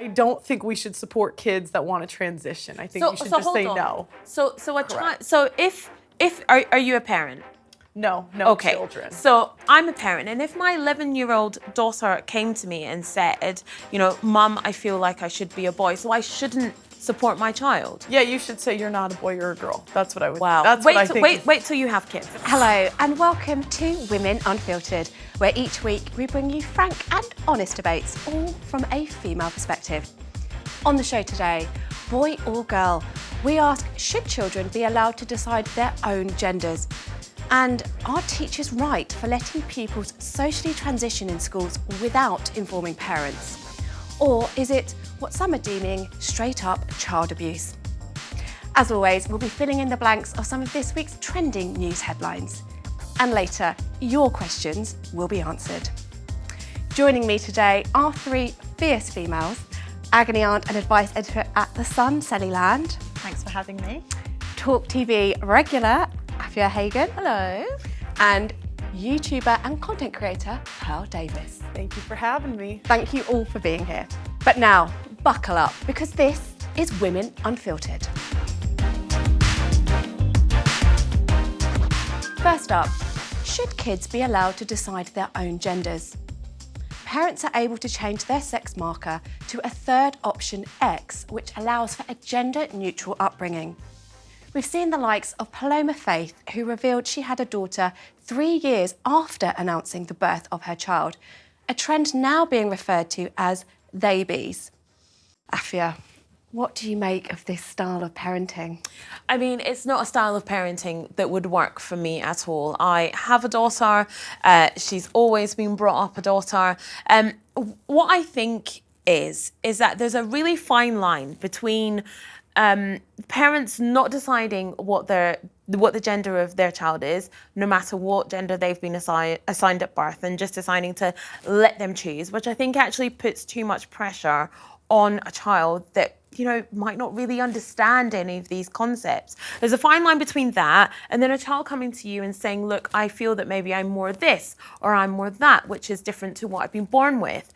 I don't think we should support kids that want to transition. I think you should just say no. So a child. So if are you a parent? No Okay. children. So I'm a parent, and if my 11-year-old daughter came to me and said, you know, Mum, I feel like I should be a boy, so I shouldn't support my child. Yeah, you should say you're not a boy, you're a girl. That's what I would. Wow. That's what I think. Wait till you have kids. Hello and welcome to Women Unfiltered, where each week we bring you frank and honest debates, all from a female perspective. On the show today, boy or girl, we ask, should children be allowed to decide their own genders? And are teachers right for letting pupils socially transition in schools without informing parents? Or is it what some are deeming straight up child abuse? As always, we'll be filling in the blanks of some of this week's trending news headlines. And later, your questions will be answered. Joining me today are three fierce females: agony aunt and advice editor at The Sun, Sally Land. Thanks for having me. TalkTV regular, Afia Hagan. Hello. And YouTuber and content creator, Pearl Davis. Thank you for having me. Thank you all for being here. But now, buckle up, because this is Women Unfiltered. First up, should kids be allowed to decide their own genders? Parents are able to change their sex marker to a third option X, which allows for a gender-neutral upbringing. We've seen the likes of Paloma Faith, who revealed she had a daughter 3 years after announcing the birth of her child, a trend now being referred to as theybies. Afia, what do you make of this style of parenting? I mean, it's not a style of parenting that would work for me at all. I have a daughter. She's always been brought up a daughter. What I think is that there's a really fine line between parents not deciding what the gender of their child is, no matter what gender they've been assigned at birth, and just deciding to let them choose, which I think actually puts too much pressure on a child that, you know, might not really understand any of these concepts. There's a fine line between that and then a child coming to you and saying, look, I feel that maybe I'm more this or I'm more that, which is different to what I've been born with.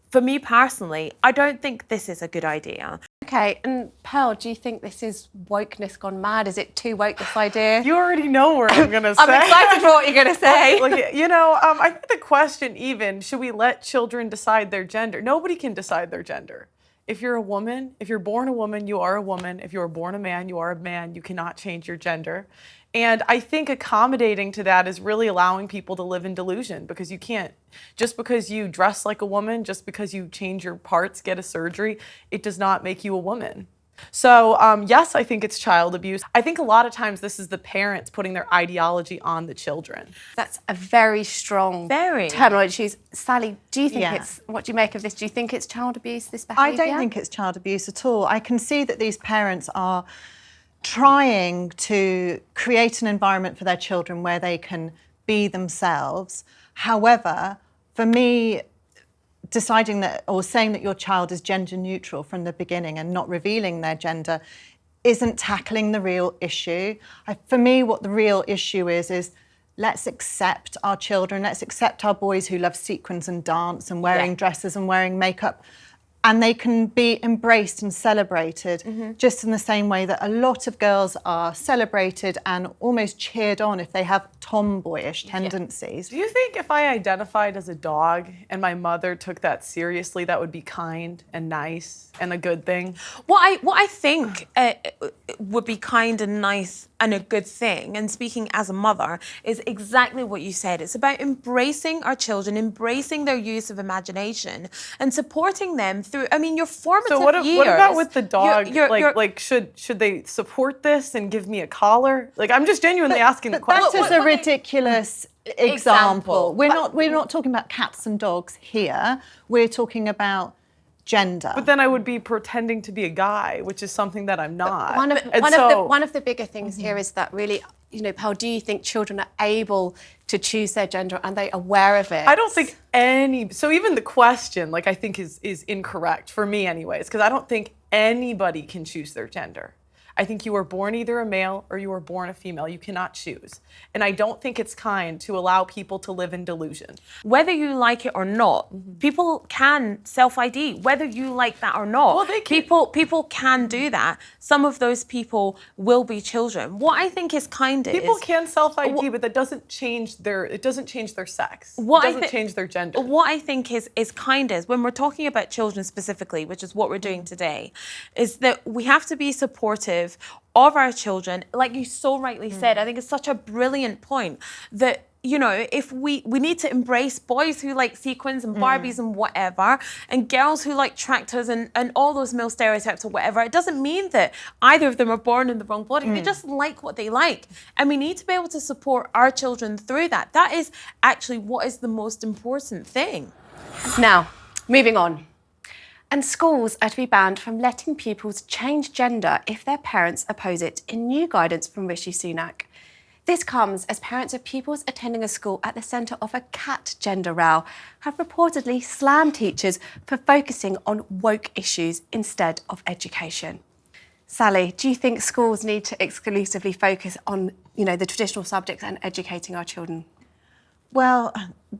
For me personally, I don't think this is a good idea. Okay, and Pearl, do you think this is wokeness gone mad? Is it too woke, this idea? You already know what I'm going to say. I'm excited for what you're going to say. I think the question even, should we let children decide their gender? Nobody can decide their gender. If you're a woman, if you're born a woman, you are a woman. If you were born a man, you are a man. You cannot change your gender. And I think accommodating to that is really allowing people to live in delusion, because you can't, just because you dress like a woman, just because you change your parts, get a surgery, it does not make you a woman. So yes, I think it's child abuse. I think a lot of times this is the parents putting their ideology on the children. That's a very strong terminology. Sally, do you think what do you make of this? Do you think it's child abuse, this behaviour? I don't think it's child abuse at all. I can see that these parents are trying to create an environment for their children where they can be themselves. However, for me, deciding that or saying that your child is gender neutral from the beginning and not revealing their gender isn't tackling the real issue. For me, what the real issue is let's accept our children, let's accept our boys who love sequins and dance and wearing dresses and wearing makeup. And they can be embraced and celebrated just in the same way that a lot of girls are celebrated and almost cheered on if they have tomboyish tendencies. Do you think if I identified as a dog and my mother took that seriously, that would be kind and nice and a good thing? What I think would be kind and nice and a good thing, and speaking as a mother, is exactly what you said. It's about embracing our children, embracing their use of imagination and supporting them through, I mean, your formative years. What about with the dog? Should they support this and give me a collar? Like, I'm just genuinely asking the question. That is a ridiculous example. We're not talking about cats and dogs here. We're talking about gender. But then I would be pretending to be a guy, which is something that I'm not. One of the bigger things here is that really, you know, Pearl, do you think children are able to choose their gender? And they aware of it? I don't think so even the question, I think is incorrect for me anyways, because I don't think anybody can choose their gender. I think you are born either a male or you are born a female. You cannot choose. And I don't think it's kind to allow people to live in delusion. Whether you like it or not, people can self-ID, whether you like that or not. Well, they can. People can do that. Some of those people will be children. What I think is kind is... People can self-ID, but that doesn't change their sex. It doesn't change their gender. What I think is kind is, when we're talking about children specifically, which is what we're doing today, is that we have to be supportive of our children. Like you so rightly said, I think it's such a brilliant point that, you know, if we need to embrace boys who like sequins and Barbies and whatever, and girls who like tractors and all those male stereotypes or whatever, it doesn't mean that either of them are born in the wrong body. They just like what they like. And we need to be able to support our children through that. That is actually what is the most important thing. Now, moving on. And schools are to be banned from letting pupils change gender if their parents oppose it, in new guidance from Rishi Sunak. This comes as parents of pupils attending a school at the centre of a cat gender row have reportedly slammed teachers for focusing on woke issues instead of education. Sally, do you think schools need to exclusively focus on, you know, the traditional subjects and educating our children? Well,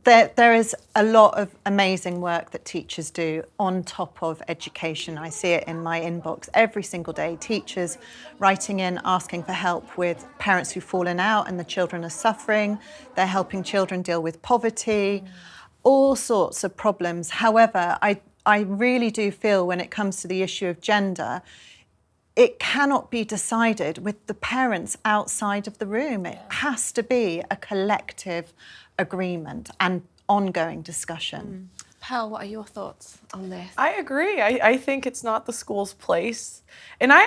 there is a lot of amazing work that teachers do on top of education. I see it in my inbox every single day. Teachers writing in, asking for help with parents who've fallen out and the children are suffering. They're helping children deal with poverty, all sorts of problems. However, I really do feel when it comes to the issue of gender, it cannot be decided with the parents outside of the room. It has to be a collective agreement and ongoing discussion. Pearl, what are your thoughts on this? I agree. I think it's not the school's place. And I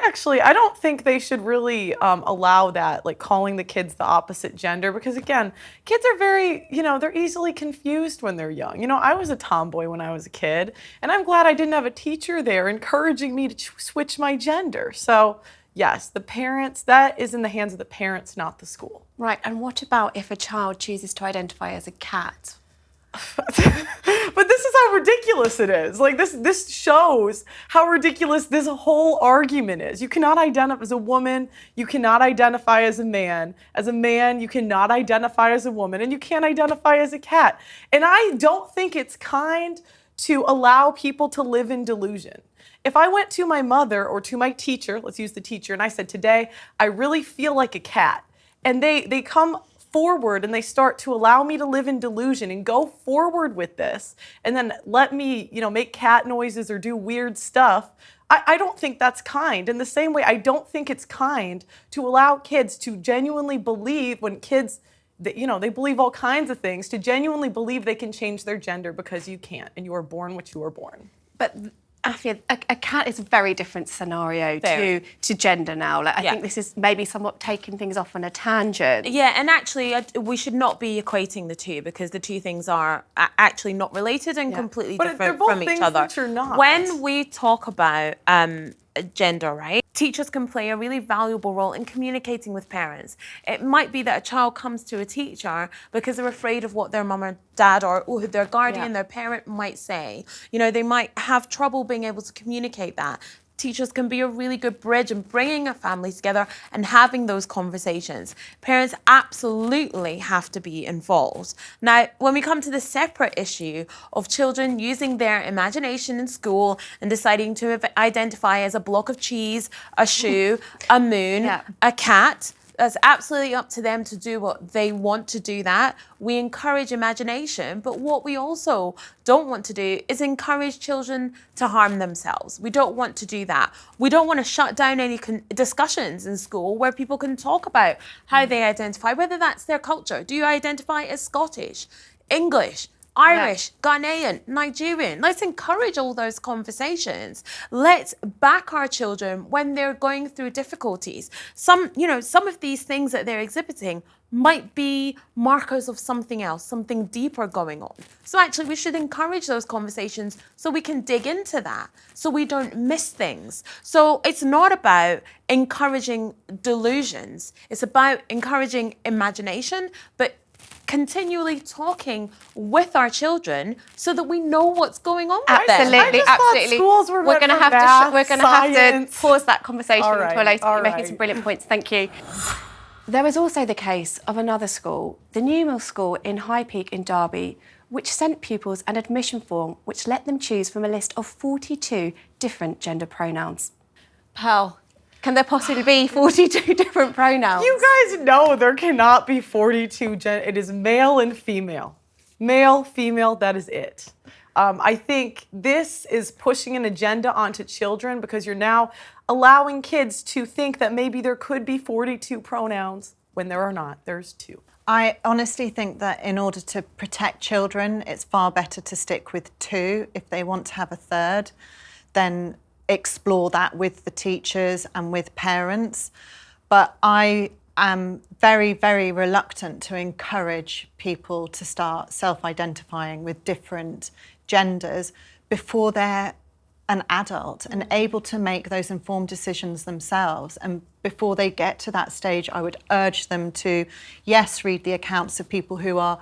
don't think they should really allow that, like calling the kids the opposite gender, because again, kids are very, they're easily confused when they're young. I was a tomboy when I was a kid, and I'm glad I didn't have a teacher there encouraging me to switch my gender. So yes, the parents, that is in the hands of the parents, not the school. Right, and what about if a child chooses to identify as a cat? But this is how ridiculous it is. Like this shows how ridiculous this whole argument is. You cannot identify as a woman, you cannot identify as a man. As a man, you cannot identify as a woman, and you can't identify as a cat. And I don't think it's kind to allow people to live in delusion. If I went to my mother or to my teacher, let's use the teacher, and I said, today, I really feel like a cat, and they come forward and they start to allow me to live in delusion and go forward with this and then let me, make cat noises or do weird stuff, I don't think that's kind. In the same way, I don't think it's kind to allow kids to genuinely believe, when kids, they believe all kinds of things, to genuinely believe they can change their gender, because you can't, and you are born what you are born. But Afia, a cat is a very different scenario to gender now. Like, I think this is maybe somewhat taking things off on a tangent. Yeah, and actually, we should not be equating the two, because the two things are actually not related and completely different from each other. Which are not. When we talk about gender, right? Teachers can play a really valuable role in communicating with parents. It might be that a child comes to a teacher because they're afraid of what their mum or dad or their guardian, their parent might say. They might have trouble being able to communicate that. Teachers can be a really good bridge in bringing a family together and having those conversations. Parents absolutely have to be involved. Now, when we come to the separate issue of children using their imagination in school and deciding to identify as a block of cheese, a shoe, a moon, a cat, that's absolutely up to them to do what they want to do that. We encourage imagination, but what we also don't want to do is encourage children to harm themselves. We don't want to do that. We don't want to shut down any discussions in school where people can talk about how they identify, whether that's their culture. Do you identify as Scottish, English, Irish, Ghanaian, Nigerian? Let's encourage all those conversations. Let's back our children when they're going through difficulties. Some of these things that they're exhibiting might be markers of something else, something deeper going on. So actually, we should encourage those conversations so we can dig into that, so we don't miss things. So it's not about encouraging delusions. It's about encouraging imagination, but continually talking with our children so that we know what's going on with them. Absolutely, I just thought absolutely. schools were We're meant going to for have math, to we're going to have to science. pause that conversation All until right, later. all You're making right. some brilliant points. Thank you. There was also the case of another school, the Newmill School in High Peak in Derby, which sent pupils an admission form which let them choose from a list of 42 different gender pronouns. Pearl, can there possibly be 42 different pronouns? You guys know there cannot be 42 it is male and female. Male, female, that is it. I think this is pushing an agenda onto children because you're now allowing kids to think that maybe there could be 42 pronouns when there are not. There's 2. I honestly think that in order to protect children, it's far better to stick with 2. If they want to have a third, then explore that with the teachers and with parents. But I am very, very reluctant to encourage people to start self-identifying with different genders before they're an adult and able to make those informed decisions themselves. And before they get to that stage, I would urge them to, yes, read the accounts of people who are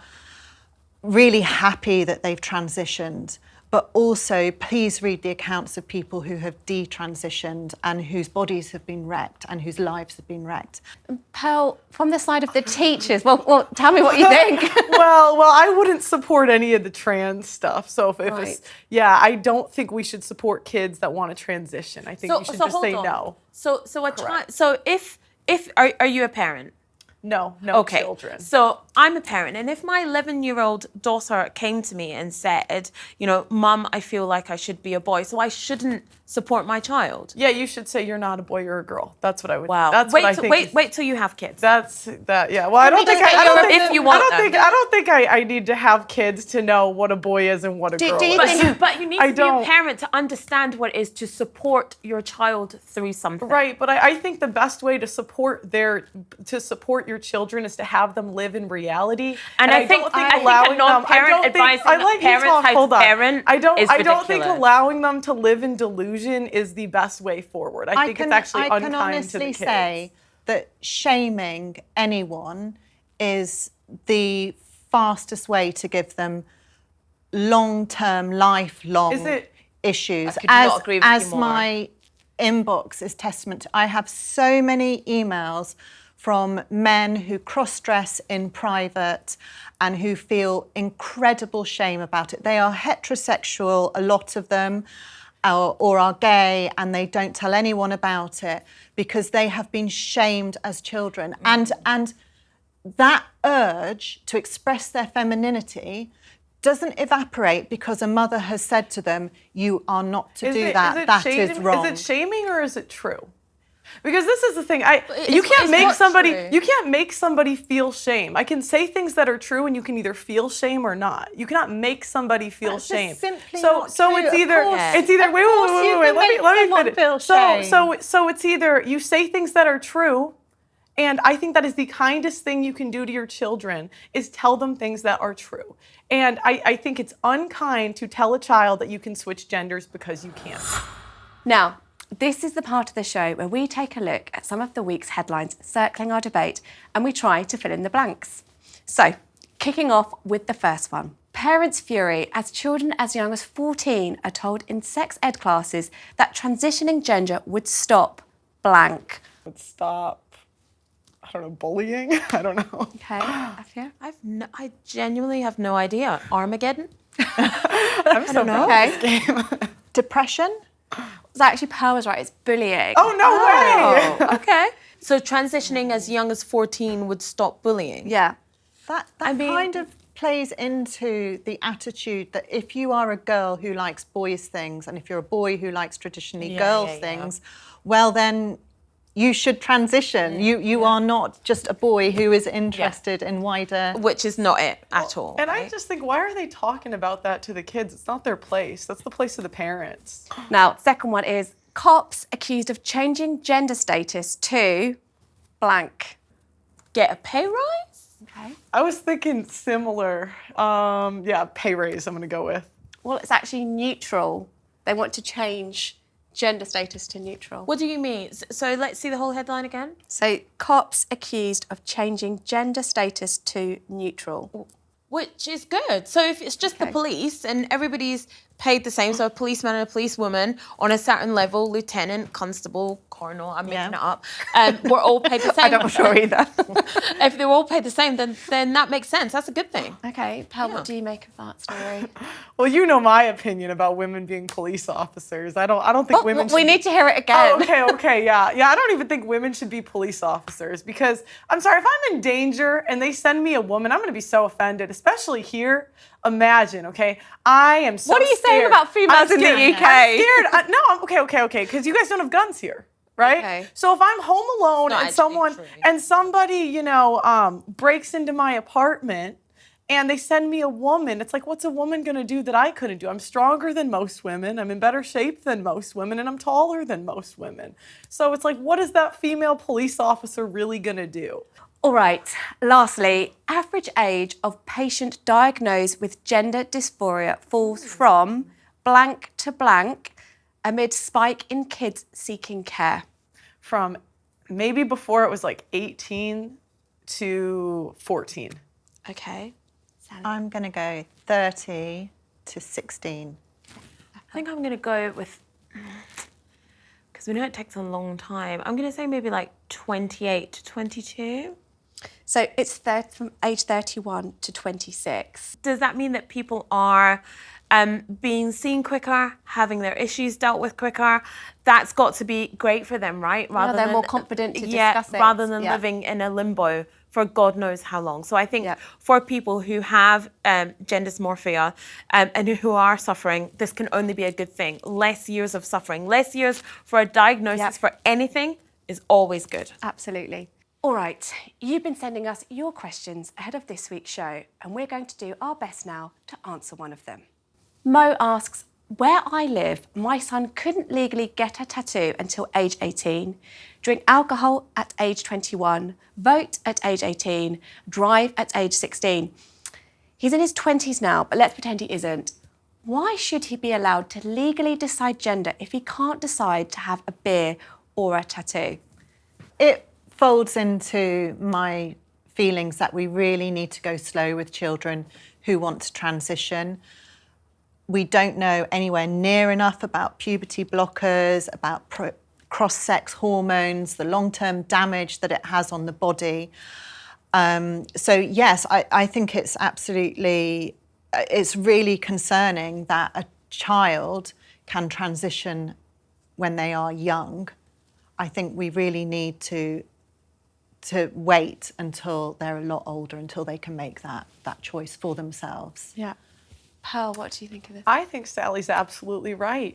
really happy that they've transitioned, but also please read the accounts of people who have detransitioned and whose bodies have been wrecked and whose lives have been wrecked. Pearl, from the side of the teachers, well, tell me what you think. well, I wouldn't support any of the trans stuff. So if Right. it's, yeah, I don't think we should support kids that want to transition. I think you should just hold say on. no. So if are you a parent? No Okay. children. So I'm a parent, and if my 11-year-old daughter came to me and said, Mum, I feel like I should be a boy, so I shouldn't support my child. Yeah, you should say you're not a boy, you're a girl. That's what I would. Wow. That's what I think. Wait till you have kids. That's that. Yeah. Well, I don't think just I say don't you're- think if you want I don't them. think I don't think I need to have kids to know what a boy is and what a girl do you is. think- But you need I to be a don't- parent to understand what it is to support your child through something. Right, but I think the best way to support your children is to have them live in reality. And I think a non-parent advising parents how to parent is I don't think ridiculous. allowing them to live in delusion is the best way forward. I think it's actually I can unkind to the honestly kids. say that shaming anyone is the fastest way to give them long-term, lifelong Is it- issues. I could not agree with you as more. my inbox is testament to, I have so many emails from men who cross-dress in private and who feel incredible shame about it. They are heterosexual, a lot of them, or are gay, and they don't tell anyone about it because they have been shamed as children. And that urge to express their femininity doesn't evaporate because a mother has said to them, you are not to do that, that is wrong. Is it shaming or is it true? Because this is the thing. it's You can't not make somebody feel shame. I can say things that are true, and you can either feel shame or not. You cannot make somebody feel That's just shame. simply so not so true. it's Of either course. it's either Of wait course you can make let me someone finish. feel shame. So it's either you say things that are true, and I think that is the kindest thing you can do to your children is tell them things that are true. And I think it's unkind to tell a child that you can switch genders because you can't. Now, this is the part of the show where we take a look at some of the week's headlines circling our debate and we try to fill in the blanks. So, kicking off with the first one. Parents fury as children as young as 14 are told in sex ed classes that transitioning gender would stop blank. Let's stop. I don't know, bullying? I don't know. Okay, Afia? I genuinely have no idea. Armageddon? I'm so know. bad at this game. Depression? It's actually Pearl was right, it's bullying. Oh, no way! Oh, okay. So transitioning as young as 14 would stop bullying? Yeah. That mean- kind of plays into the attitude that if you are a girl who likes boys' things and if you're a boy who likes traditionally girls' things, well then you should transition. You are not just a boy who is interested in wider... Which is not it at all. And I just think, why are they talking about that to the kids? It's not their place. That's the place of the parents. Now, second one is cops accused of changing gender status to blank. Get a pay rise? Okay. I was thinking similar. Yeah, pay raise I'm going to go with. Well, it's actually neutral. They want to change Gender status to neutral. What do you mean? So let's see the whole headline again. So cops accused of changing gender status to neutral. Which is good. So if it's just the Okay. police and everybody's paid the same, so a policeman and a policewoman on a certain level, lieutenant, constable, colonel, I'm making it up, we're all paid the same. I'm not sure either. If they're all paid the same, then that makes sense. That's a good thing. Okay, Pearl, what do you make of that story? Well, you know my opinion about women being police officers. I don't think women should we need to hear it again. Oh, okay, yeah. I don't even think women should be police officers because I'm sorry, if I'm in danger and they send me a woman, I'm gonna be so offended, especially here. Imagine, okay? I am so What are you saying scared. about females I'm in the scared. UK? I'm scared. No, I'm okay, because you guys don't have guns here, right? Okay. So if I'm home alone Not and actually true. somebody, breaks into my apartment and they send me a woman, it's like, what's a woman gonna do that I couldn't do? I'm stronger than most women, I'm in better shape than most women, and I'm taller than most women. So it's like, what is that female police officer really gonna do? All right, lastly, average age of patient diagnosed with gender dysphoria falls from blank to blank amid spike in kids seeking care. From maybe before it was like 18 to 14. Okay. I'm going to go 30 to 16. I think I'm going to go with, because we know it takes a long time, I'm going to say maybe like 28 to 22. So it's from age 31 to 26. Does that mean that people are being seen quicker, having their issues dealt with quicker? That's got to be great for them, right? They're more confident to discuss it. rather than Yeah. living in a limbo for God knows how long. So I think Yeah. for people who have gender dysmorphia and who are suffering, this can only be a good thing. Less years of suffering, less years for a diagnosis Yep. for anything is always good. Absolutely. All right, you've been sending us your questions ahead of this week's show, and we're going to do our best now to answer one of them. Mo asks, where I live, my son couldn't legally get a tattoo until age 18, drink alcohol at age 21, vote at age 18, drive at age 16. He's in his 20s now, but let's pretend he isn't. Why should he be allowed to legally decide gender if he can't decide to have a beer or a tattoo? It folds into my feelings that we really need to go slow with children who want to transition. We don't know anywhere near enough about puberty blockers, about cross-sex hormones, the long-term damage that it has on the body. So yes, I think it's absolutely, it's really concerning that a child can transition when they are young. I think we really need to wait until they're a lot older, until they can make that choice for themselves. Yeah. Pearl, what do you think of this? I think Sally's absolutely right.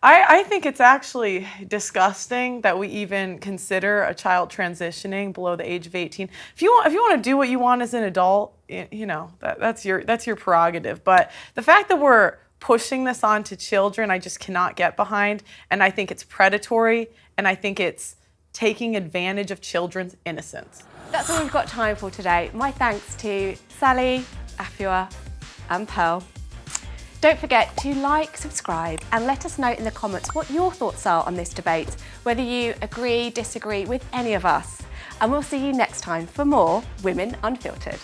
I think it's actually disgusting that we even consider a child transitioning below the age of 18. If you want to do what you want as an adult, that's your prerogative. But the fact that we're pushing this onto children, I just cannot get behind, and I think it's predatory, and I think it's taking advantage of children's innocence. That's all we've got time for today. My thanks to Sally, Afua, and Pearl. Don't forget to like, subscribe, and let us know in the comments what your thoughts are on this debate, whether you agree, disagree with any of us. And we'll see you next time for more Women Unfiltered.